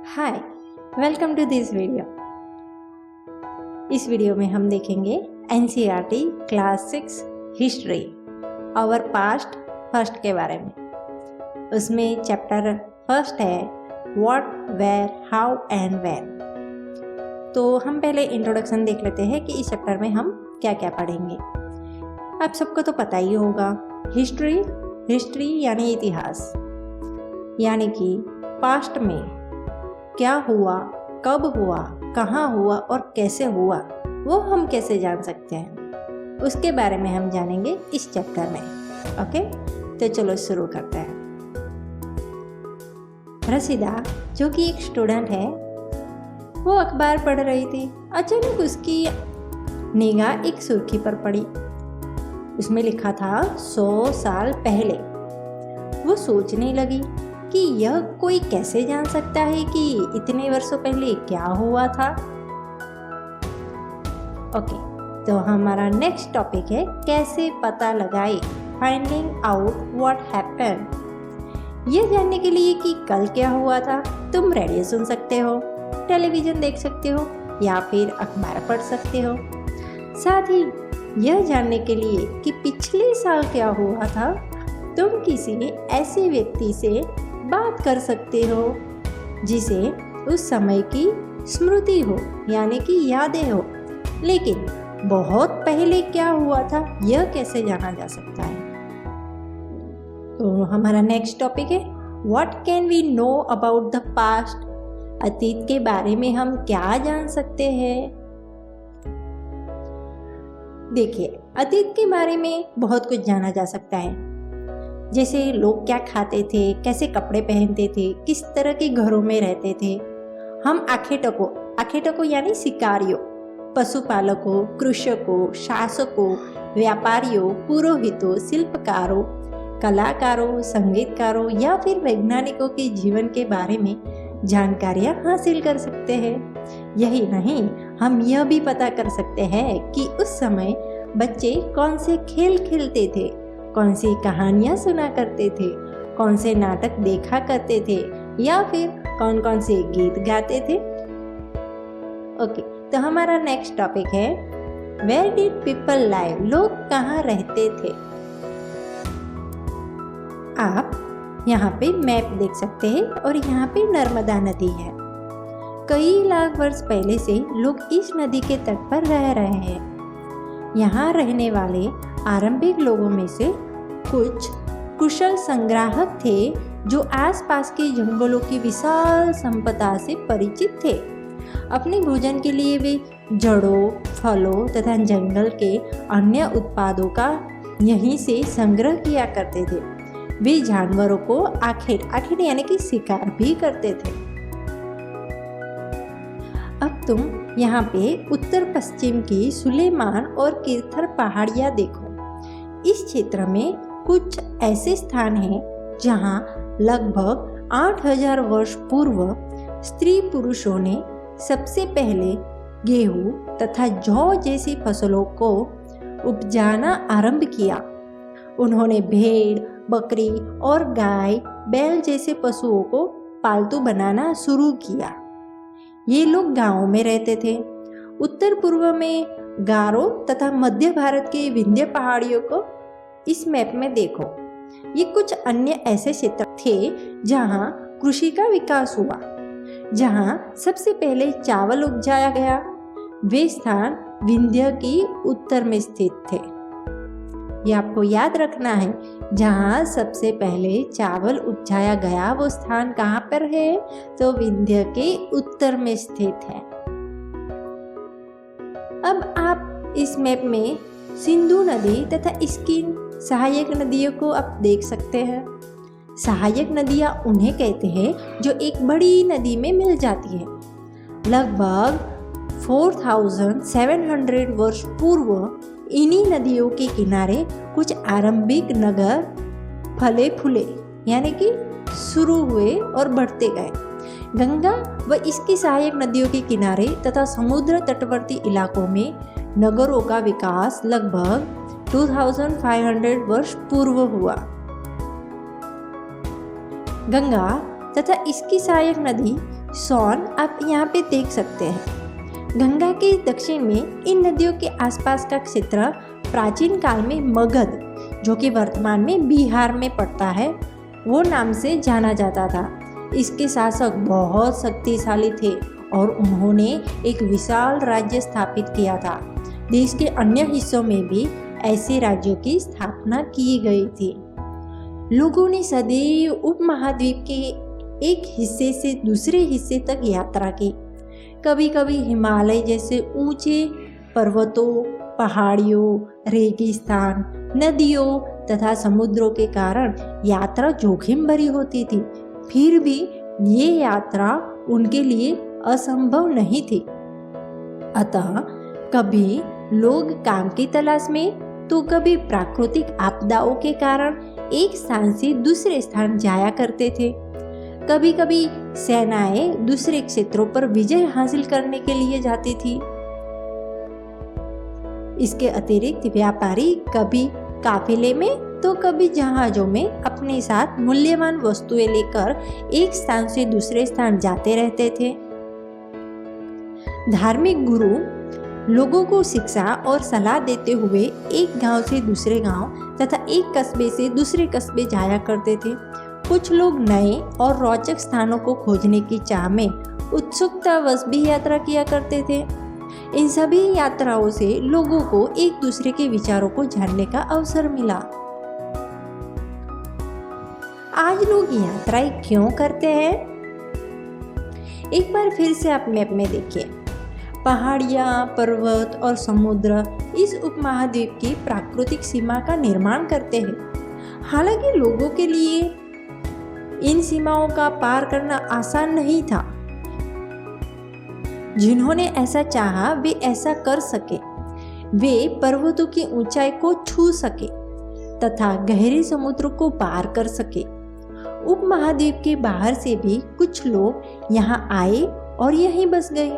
Hi, welcome to this video. इस video में हम देखेंगे NCERT class 6 history our past first के बारे में। उसमें चैप्टर फर्स्ट है what, where, how and when. तो हम पहले इंट्रोडक्शन देख लेते हैं कि इस चैप्टर में हम क्या क्या पढ़ेंगे। आप सबको तो पता ही होगा, हिस्ट्री यानी इतिहास, यानी कि पास्ट में क्या हुआ, कब हुआ, कहाँ हुआ और कैसे हुआ, वो हम कैसे जान सकते हैं, उसके बारे में हम जानेंगे इस चैप्टर में। ओके, तो चलो शुरू करते हैं। रसीदा, जो कि एक स्टूडेंट है, वो अखबार पढ़ रही थी। अचानक उसकी निगाह एक सुर्खी पर पड़ी। उसमें लिखा था 100 साल पहले। वो सोचने लगी कि यह कोई कैसे जान सकता है कि इतने वर्षों पहले क्या हुआ था। ओके, तो हमारा नेक्स्ट टॉपिक है कैसे पता लगाए, फाइंडिंग आउट व्हाट हैपेंड। यह जानने के लिए कि कल क्या हुआ था, तुम रेडियो सुन सकते हो, टेलीविजन देख सकते हो या फिर अखबार पढ़ सकते हो। साथ ही यह जानने के लिए कि पिछले साल क्या हुआ था, तुम किसी ऐसे व्यक्ति से बात कर सकते हो जिसे उस समय की स्मृति हो, यानी कि यादें हो। लेकिन बहुत पहले क्या हुआ था, यह कैसे जाना जा सकता है। तो हमारा नेक्स्ट टॉपिक है what can we know about the past. अतीत के बारे में हम क्या जान सकते हैं। देखिए, अतीत के बारे में बहुत कुछ जाना जा सकता है, जैसे लोग क्या खाते थे, कैसे कपड़े पहनते थे, किस तरह के घरों में रहते थे। हम आखेटकों यानी शिकारियों, पशुपालकों, कृषकों, शासकों, व्यापारियों, पुरोहितों, शिल्पकारों, कलाकारों, संगीतकारों या फिर वैज्ञानिकों के जीवन के बारे में जानकारियां हासिल कर सकते हैं। यही नहीं, हम यह भी पता कर सकते हैं कि उस समय बच्चे कौन से खेल खेलते थे, कौन सी कहानियाँ सुना करते थे, कौन से नाटक देखा करते थे या फिर कौन कौन से गीत गाते थे। ओके, तो हमारा नेक्स्ट टॉपिक है वेयर डिड पीपल लाइव। लोग कहाँ रहते थे। आप यहाँ पे मैप देख सकते हैं और यहाँ पे नर्मदा नदी है। कई लाख वर्ष पहले से लोग इस नदी के तट पर रह रहे हैं। यहाँ रहने वाले आरंभिक लोगों में से कुछ कुशल संग्राहक थे जो आसपास के जंगलों की विशाल संपदा से परिचित थे। अपने भोजन के लिए वे जड़ों, फलों तथा जंगल के अन्य उत्पादों का यहीं से संग्रह किया करते थे। वे जानवरों को आखिर यानी कि शिकार भी करते थे। अब तुम यहाँ पे उत्तर पश्चिम की सुलेमान और किरथर पहाड़ियाँ देखो। इस क्षेत्र में कुछ ऐसे स्थान हैं जहाँ लगभग 8000 वर्ष पूर्व स्त्री पुरुषों ने सबसे पहले गेहूं तथा जौ जैसी फसलों को उपजाना आरंभ किया। उन्होंने भेड़, बकरी और गाय, बैल जैसे पशुओं को पालतू बनाना शुरू किया। ये लोग गांवों में रहते थे। उत्तर पूर्व में गारो तथा मध्य भारत के विंध्य पहाड़ियों को इस मैप में देखो। ये कुछ अन्य ऐसे क्षेत्र थे जहां कृषि का विकास हुआ, जहां सबसे पहले चावल उपजाया गया। वे स्थान विंध्य की उत्तर में स्थित थे। ये आपको याद रखना है, जहां सबसे पहले चावल उपजाया गया वो स्थान कहाँ पर है, तो विंध्य के उत्तर में स्थित है। अब आप इस मैप में सिंधु नदी तथा इसकी सहायक नदियों को आप देख सकते हैं। सहायक नदियाँ उन्हें कहते हैं जो एक बड़ी नदी में मिल जाती है। लगभग 4700 वर्ष पूर्व इन्हीं नदियों के किनारे कुछ आरंभिक नगर फले फूले यानी कि शुरू हुए और बढ़ते गए। गंगा व इसकी सहायक नदियों के किनारे तथा समुद्र तटवर्ती इलाकों में नगरों का विकास लगभग 2500 वर्ष पूर्व हुआ। गंगा तथा इसकी सहायक नदी सोन आप यहाँ पे देख सकते हैं। गंगा के दक्षिण में इन नदियों के आसपास का क्षेत्र प्राचीन काल में मगध, जो कि वर्तमान में बिहार में पड़ता है, वो नाम से जाना जाता था। इसके शासक बहुत शक्तिशाली थे और उन्होंने एक विशाल राज्य स्थापित किया था। देश के अन्य हिस्सों में भी ऐसे राज्यों की स्थापना की गई थी। लोगों ने सदैव उपमहाद्वीप के एक हिस्से से दूसरे हिस्से तक यात्रा की। कभी कभी हिमालय जैसे ऊंचे पर्वतों, पहाड़ियों, रेगिस्तान, नदियों तथा समुद्रों के कारण यात्रा जोखिम भरी होती थी। फिर भी ये यात्रा उनके लिए असंभव नहीं थी। अतः कभी लोग काम की तलाश में तो कभी प्राकृतिक आपदाओं के कारण एक स्थान से दूसरे स्थान जाया करते थे। कभी कभी सेनाएं दूसरे क्षेत्रों पर विजय हासिल करने के लिए जाती थी। इसके अतिरिक्त व्यापारी कभी काफिले में तो कभी जहाजों में अपने साथ मूल्यवान वस्तुएं लेकर एक स्थान से दूसरे स्थान जाते रहते थे। धार्मिक गुरु लोगों को शिक्षा और सलाह देते हुए एक गांव से दूसरे गांव तथा एक कस्बे से दूसरे कस्बे जाया करते थे। कुछ लोग नए और रोचक स्थानों को खोजने की चाह में उत्सुकतावश भी यात्रा किया करते थे। इन सभी यात्राओं से लोगों को एक दूसरे के विचारों को जानने का अवसर मिला। आज लोग यात्राएं क्यों करते हैं? एक बार फिर से आप मैप में देखिए। पहाड़ियाँ, पर्वत और समुद्र इस उपमहाद्वीप की प्राकृतिक सीमा का निर्माण करते हैं। हालांकि लोगों के लिए इन सीमाओं का पार करना आसान नहीं था। जिन्होंने ऐसा चाहा वे ऐसा कर सके। वे पर्वतों की ऊंचाई को छू सके तथा गहरे समुद्र को पार कर सके। उपमहाद्वीप के बाहर से भी कुछ लोग यहाँ आए और यहीं बस गए।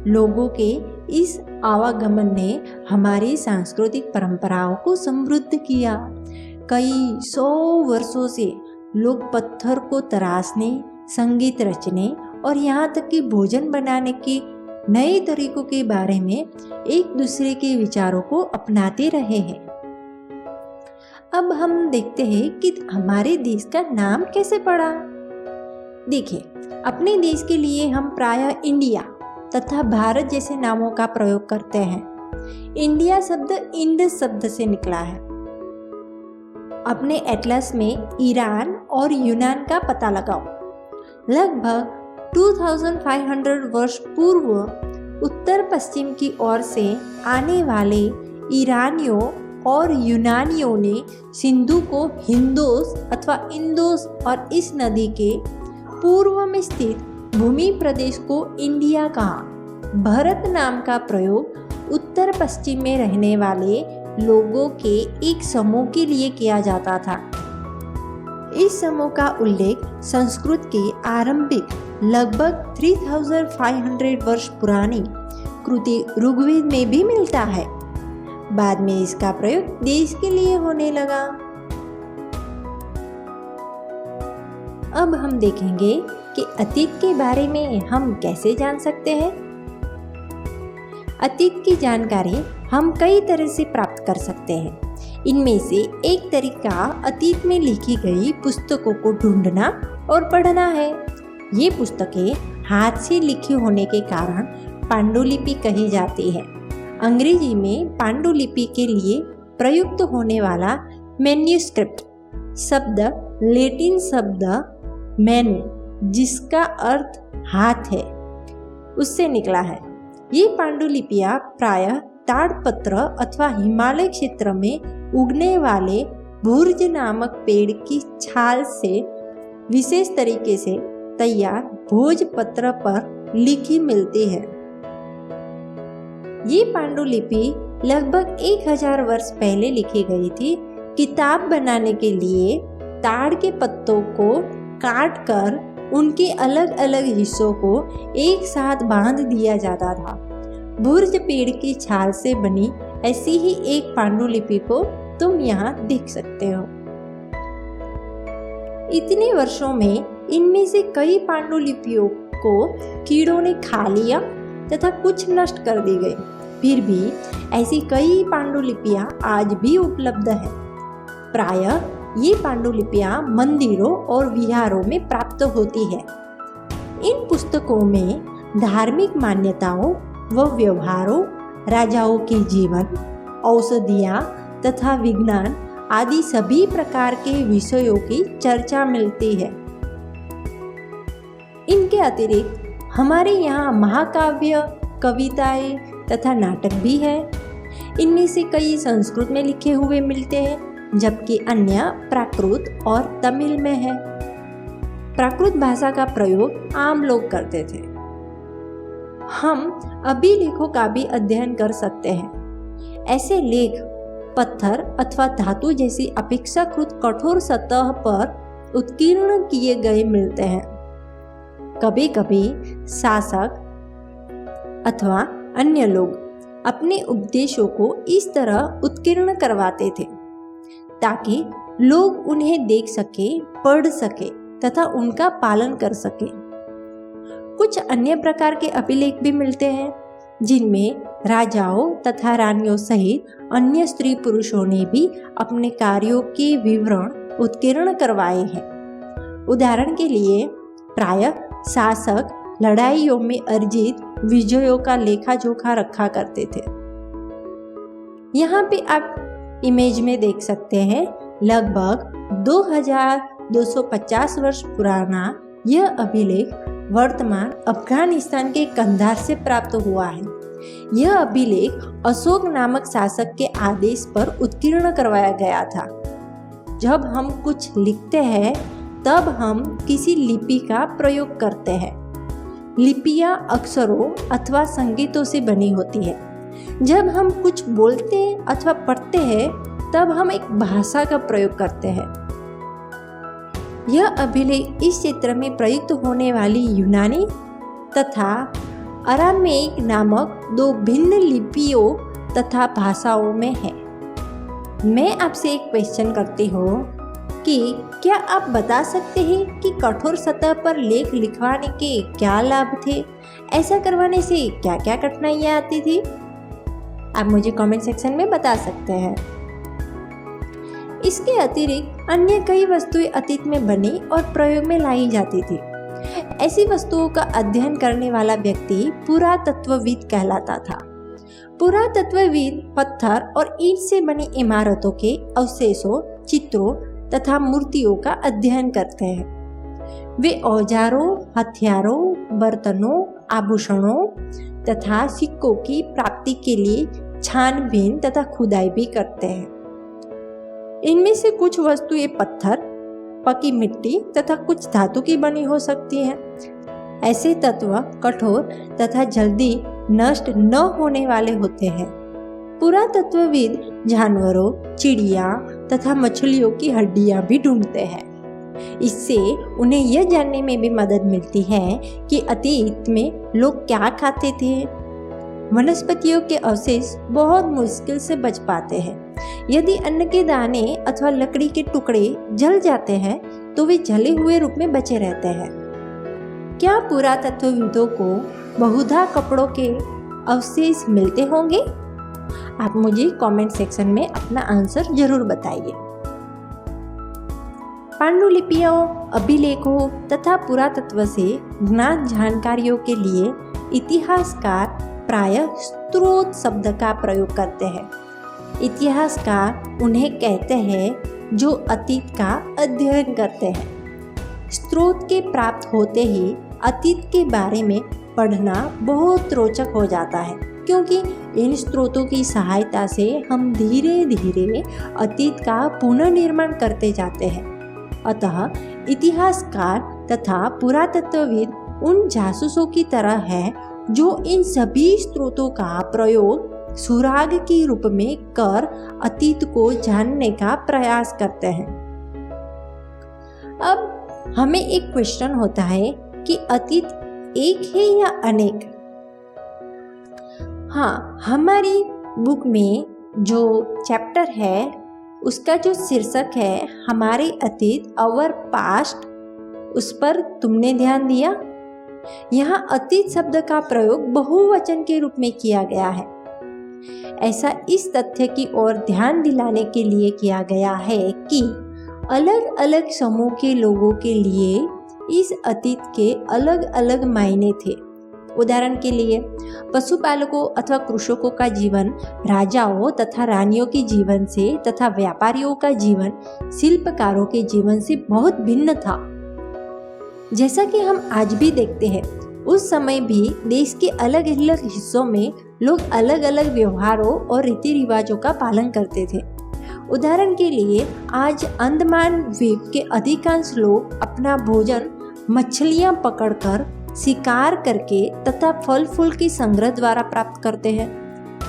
लोगों के इस आवागमन ने हमारी सांस्कृतिक परंपराओं को समृद्ध किया। कई 100 वर्षों से लोग पत्थर को तराशने, संगीत रचने और यहाँ तक कि भोजन बनाने के नए तरीकों के बारे में एक दूसरे के विचारों को अपनाते रहे हैं। अब हम देखते हैं कि हमारे देश का नाम कैसे पड़ा। देखिए, अपने देश के लिए हम प्रायः इंडिया तथा भारत जैसे नामों का प्रयोग करते हैं। इंडिया शब्द इंडस शब्द से निकला है। अपने एटलस में ईरान और यूनान का पता लगाओ। लगभग 2500 वर्ष पूर्व उत्तर पश्चिम की ओर से आने वाले ईरानियों और यूनानियों ने सिंधु को हिंदोस अथवा इंदोस और इस नदी के पूर्व में स्थित भूमि प्रदेश को इंडिया कहा। भारत नाम का प्रयोग उत्तर पश्चिम में रहने वाले लोगों के एक समूह के लिए किया जाता था। इस समूह का उल्लेख संस्कृत के आरंभिक लगभग 3500 वर्ष पुरानी कृति ऋग्वेद में भी मिलता है। बाद में इसका प्रयोग देश के लिए होने लगा। अब हम देखेंगे कि अतीत के बारे में हम कैसे जान सकते हैं। अतीत की जानकारी हम कई तरह से प्राप्त कर सकते हैं। इनमें से एक तरीका अतीत में लिखी गई पुस्तकों को ढूंढना और पढ़ना है। ये पुस्तकें हाथ से लिखी होने के कारण पांडुलिपि कही जाती है। अंग्रेजी में पांडुलिपि के लिए प्रयुक्त होने वाला मैन्युस्क्रिप्ट शब्द लैटिन शब्द मैनु, जिसका अर्थ हाथ है, उससे निकला है। ये पांडुलिपियां प्रायः ताड़पत्र अथवा हिमालय क्षेत्र में उगने वाले भुर्ज नामक पेड़ की छाल से विशेष तरीके से तैयार भोजपत्र पर लिखी मिलती है। ये पांडुलिपि लगभग 1000 वर्ष पहले लिखी गई थी। किताब बनाने के लिए ताड़ के पत्तों को काटकर उनके अलग अलग हिस्सों को एक साथ बांध दिया जाता था। भुर्ज पेड़ की छाल से बनी ऐसी ही एक पांडुलिपि को तुम यहाँ देख सकते हो। इतने वर्षों में इनमें से कई पांडुलिपियों को कीड़ों ने खा लिया तथा कुछ नष्ट कर दी गई। फिर भी ऐसी कई पांडुलिपियां आज भी उपलब्ध हैं। प्रायः ये पांडुलिपियां मंदिरों और विहारों में प्राप्त होती है। इन पुस्तकों में धार्मिक मान्यताओं व व्यवहारों, राजाओं के जीवन, औषधियाँ तथा विज्ञान आदि सभी प्रकार के विषयों की चर्चा मिलती है। इनके अतिरिक्त हमारे यहाँ महाकाव्य, कविताएं तथा नाटक भी है। इनमें से कई संस्कृत में लिखे हुए मिलते हैं, जबकि अन्य प्राकृत और तमिल में है। प्राकृत भाषा का प्रयोग आम लोग करते थे। हम अभिलेखों का भी अध्ययन कर सकते हैं। ऐसे लेख पत्थर अथवा धातु जैसी अपेक्षाकृत कठोर सतह पर उत्कीर्ण किए गए मिलते हैं। कभी कभी शासक अथवा अन्य लोग अपने उपदेशों को इस तरह उत्कीर्ण करवाते थे ताकि लोग उन्हें देख सके, पढ़ सके तथा उनका पालन कर सके। कुछ अन्य प्रकार के अभिलेख भी मिलते हैं जिनमें राजाओं तथा रानियों सहित अन्य स्त्री पुरुषों ने भी अपने कार्यों के विवरण उत्कीर्ण करवाए हैं। उदाहरण के लिए प्रायः शासक लड़ाइयों में अर्जित विजयों का लेखा जोखा रखा करते थे। यहाँ पे आप इमेज में देख सकते हैं लगभग 2250 वर्ष पुराना यह अभिलेख वर्तमान अफगानिस्तान के कंधार से प्राप्त हुआ है। यह अभिलेख अशोक नामक शासक के आदेश पर उत्कीर्ण करवाया गया था। जब हम कुछ लिखते हैं तब हम किसी लिपि का प्रयोग करते हैं। लिपियां अक्षरों अथवा संगीतों से बनी होती है। जब हम कुछ बोलते अथवा पढ़ते हैं तब हम एक भाषा का प्रयोग करते हैं। यह अभिलेख इस क्षेत्र में प्रयुक्त होने वाली यूनानी तथा अरामेइक नामक दो भिन्न लिपियों तथा भाषाओं में है। मैं आपसे एक क्वेश्चन करती हूँ कि क्या आप बता सकते हैं कि कठोर सतह पर लेख लिखवाने के क्या लाभ थे? ऐसा करवाने से क्या क्या कठिनाइयाँ आती थी? आप मुझे कमेंट सेक्शन में बता सकते हैं। इसके अतिरिक्त अन्य कई वस्तुएं अतीत में बनी और प्रयोग में लाई जाती थी। ऐसी वस्तुओं का अध्ययन करने वाला व्यक्ति पुरातत्वविद कहलाता था। पुरातत्वविद पत्थर और ईंट से बनी इमारतों के अवशेषों, चित्रों तथा मूर्तियों का अध्ययन करते हैं। वे औजारों, हथियारों, बर्तनों, आभूषणों तथा सिक्कों की प्राप्ति के लिए छानबीन तथा खुदाई भी करते हैं। इनमें से कुछ वस्तुएं पत्थर, पकी मिट्टी तथा कुछ धातु की बनी हो सकती हैं। ऐसे तत्व कठोर तथा जल्दी नष्ट न होने वाले होते हैं। पुरातत्वविद जानवरों, चिड़िया तथा मछलियों की हड्डियां भी ढूंढते हैं। इससे उन्हें यह जानने में भी मदद मिलती है कि अतीत में लोग क्या खाते थे। वनस्पतियों के अवशेष बहुत मुश्किल से बच पाते हैं। यदि अन्न के दाने अथवा लकड़ी के टुकड़े जल जाते हैं तो वे जले हुए रूप में बचे रहते हैं। क्या पुरातत्वविदों को बहुधा कपड़ों के अवशेष मिलते होंगे? आप मुझे कमेंट सेक्शन में अपना आंसर जरूर बताइए। पांडुलिपियों, अभिलेखों तथा पुरातत्व से ज्ञात जानकारियों के लिए इतिहासकार प्रायः स्रोत शब्द का प्रयोग करते हैं। इतिहासकार उन्हें कहते हैं जो अतीत का अध्ययन करते हैं। स्रोत के प्राप्त होते ही अतीत के बारे में पढ़ना बहुत रोचक हो जाता है, क्योंकि इन स्रोतों की सहायता से हम धीरे धीरे अतीत का पुनर्निर्माण करते जाते हैं। अतः इतिहासकार तथा पुरातत्वविद उन जासूसों की तरह हैं जो इन सभी स्रोतों का प्रयोग सुराग के रूप में कर अतीत को जानने का प्रयास करते हैं। अब हमें एक क्वेश्चन होता है कि अतीत एक है या अनेक? हाँ, हमारी बुक में जो चैप्टर है उसका जो शीर्षक है हमारे अतीत, आवर पास्ट, उस पर तुमने ध्यान दिया? यहाँ अतीत शब्द का प्रयोग बहुवचन के रूप में किया गया है। ऐसा इस तथ्य की ओर ध्यान दिलाने के लिए किया गया है कि अलग अलग समूह के लोगों के लिए इस अतीत के अलग अलग मायने थे। उदाहरण के लिए पशुपालकों अथवा कृषकों का जीवन राजाओं तथा रानियों के जीवन से तथा व्यापारियों का जीवन शिल्पकारों के जीवन से बहुत भिन्न था। जैसा कि हम आज भी देखते हैं, उस समय भी देश के अलग अलग हिस्सों में लोग अलग अलग व्यवहारों और रीति रिवाजों का पालन करते थे। उदाहरण के लिए आज अंडमान द्वीप के अधिकांश लोग अपना भोजन मछलियां पकड़कर, शिकार करके तथा फल फूल के संग्रह द्वारा प्राप्त करते हैं।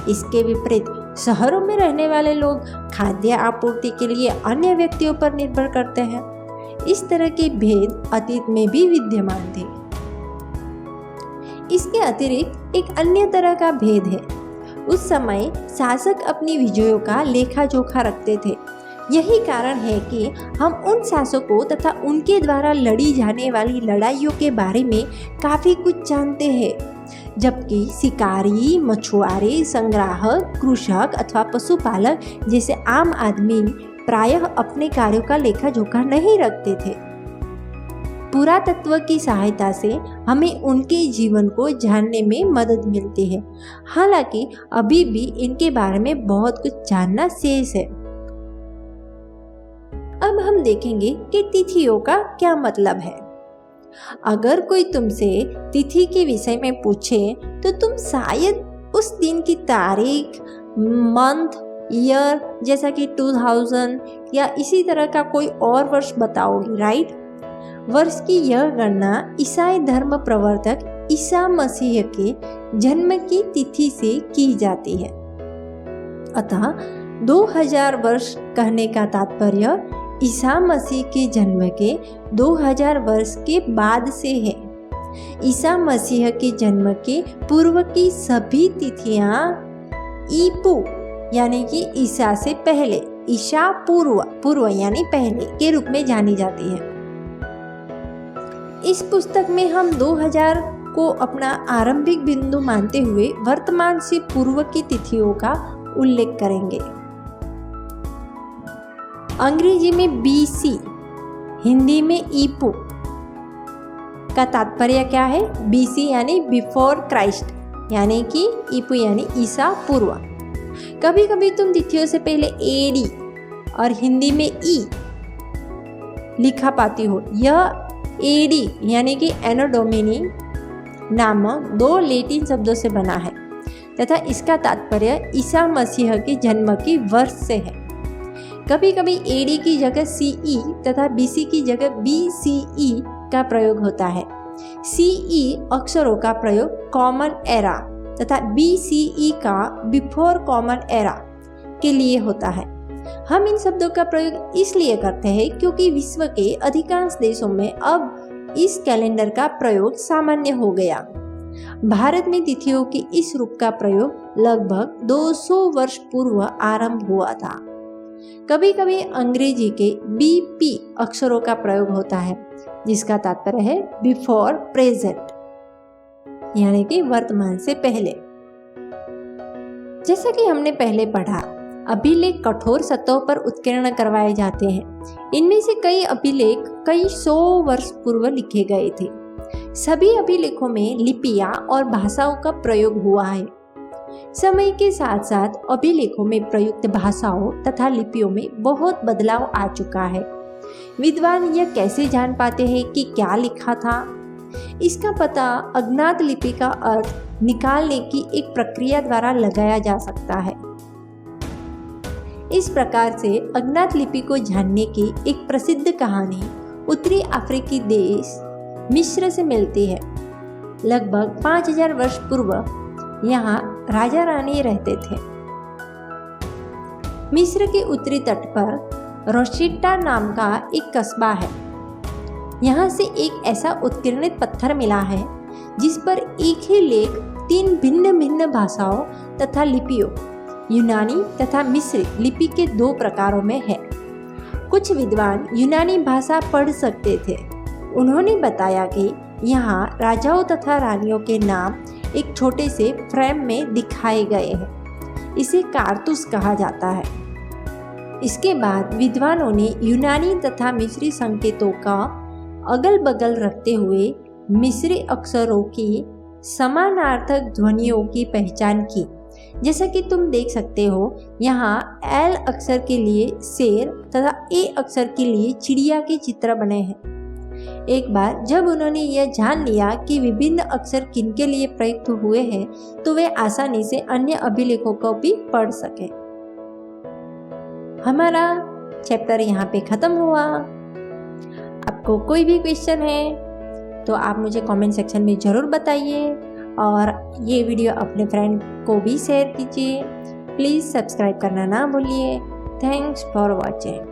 इसके विपरीत शहरों में रहने वाले लोग खाद्य आपूर्ति के लिए अन्य व्यक्तियों पर निर्भर करते हैं। इस तरह के भेद अतीत में भी विद्यमान थे। इसके अतिरिक्त एक अन्य तरह का भेद है। उस समय शासक अपनी विजयों का लेखा जोखा रखते थे। यही कारण है कि हम उन शासकों तथा उनके द्वारा लड़ी जाने वाली लड़ाइयों के बारे में काफ़ी कुछ जानते हैं, जबकि शिकारी, मछुआरे, संग्राहक, कृषक अथवा पशुपालक जैसे आम आदमी प्रायः अपने कार्यों का लेखा जोखा नहीं रखते थे। पुरातत्व की सहायता से हमें उनके जीवन को जानने में मदद मिलती है। हालांकि अभी भी इनके बारे में बहुत कुछ जानना शेष है। अब हम देखेंगे कि तिथियों का क्या मतलब है। अगर कोई तुमसे तिथि के विषय में पूछे तो तुम शायद उस दिन की तारीख, मंथ, ईयर जैसा कि 2000 या इसी तरह का कोई और वर्ष बताओगी, राइट? वर्ष की यह गणना ईसाई धर्म प्रवर्तक ईसा मसीह के जन्म की तिथि से की जाती है। अतः 2000 वर्ष कहने का तात्पर्य ईसा मसीह के जन्म के 2000 वर्ष के बाद से है। ईसा मसीह के जन्म के पूर्व की सभी तिथियां ईपू यानी कि ईसा से पहले, ईसा पूर्व यानी पहले के रूप में जानी जाती है। इस पुस्तक में हम 2000 को अपना आरंभिक बिंदु मानते हुए वर्तमान से पूर्व की तिथियों का उल्लेख करेंगे। अंग्रेजी में BC, हिंदी में ईपू का तात्पर्य क्या है? BC यानी बिफोर क्राइस्ट, यानी कि ईपू यानी ईसा पूर्व। कभी कभी तुम तिथियों से पहले AD और हिंदी में ई लिखा पाती हो। यह AD यानी कि एनो डोमिनी नामक 2 लैटिन शब्दों से बना है तथा इसका तात्पर्य ईसा मसीह के जन्म की वर्ष से है। कभी कभी AD की जगह CE तथा BC की जगह BCE का प्रयोग होता है। CE अक्षरों का प्रयोग कॉमन एरा तथा BCE का बिफोर कॉमन एरा के लिए होता है। हम इन शब्दों का प्रयोग इसलिए करते हैं क्योंकि विश्व के अधिकांश देशों में अब इस कैलेंडर का प्रयोग सामान्य हो गया। भारत में तिथियों के इस रूप का प्रयोग लगभग 200 वर्ष पूर्व आरंभ हुआ था। कभी कभी अंग्रेजी के BP अक्षरों का प्रयोग होता है जिसका तात्पर्य है बिफोर प्रेजेंट यानी कि वर्तमान से पहले। जैसा कि हमने पहले पढ़ा, अभिलेख कठोर सतहों पर उत्कीर्ण करवाए जाते हैं। इनमें से कई अभिलेख कई 100 वर्ष पूर्व लिखे गए थे। सभी अभिलेखों में लिपियां और भाषाओं का प्रयोग हुआ है। समय के साथ साथ अभिलेखों में प्रयुक्त भाषाओं तथा लिपियों में बहुत बदलाव आ चुका है। विद्वान यह कैसे जान पाते हैं कि क्या लिखा था? इसका पता अज्ञात लिपि का अर्थ निकालने की एक प्रक्रिया द्वारा लगाया जा सकता है। इस प्रकार से अज्ञात लिपि को जानने की एक प्रसिद्ध कहानी उत्तरी अफ्रीकी देश मिस्र से मिलती है। लगभग 5000 वर्ष पूर्व यहाँ राजा रानी रहते थे। मिस्र के उत्तरी तट पर रोशिटा नाम का एक कस्बा है। यहाँ से एक ऐसा उत्कीर्णित पत्थर मिला है जिस पर एक ही लेख 3 भिन्न भिन्न भाषाओं तथा लिपियों, यूनानी तथा मिस्री लिपि के 2 प्रकारों में है। कुछ विद्वान यूनानी भाषा पढ़ सकते थे उन्होंने बताया कि यहाँ राजाओं तथा रानियों के नाम एक छोटे से फ्रेम में दिखाए गए हैं। इसे कारतूस कहा जाता है। इसके बाद विद्वानों ने यूनानी तथा मिस्री संकेतों का अगल बगल रखते हुए मिस्री अक्षरों की समानार्थक ध्वनियों की पहचान की। जैसा कि तुम देख सकते हो, यहाँ एल अक्षर के लिए शेर तथा ए अक्षर के लिए चिड़िया के चित्र बने हैं। एक बार जब उन्होंने यह जान लिया कि विभिन्न अक्षर किनके लिए प्रयुक्त हुए हैं, तो वे आसानी से अन्य अभिलेखों को भी पढ़ सके। हमारा चैप्टर यहाँ पे खत्म हुआ। आपको कोई भी क्वेश्चन है तो आप मुझे कमेंट सेक्शन में ज़रूर बताइए और ये वीडियो अपने फ्रेंड को भी शेयर कीजिए। प्लीज़ सब्सक्राइब करना ना भूलिए। Thanks for watching.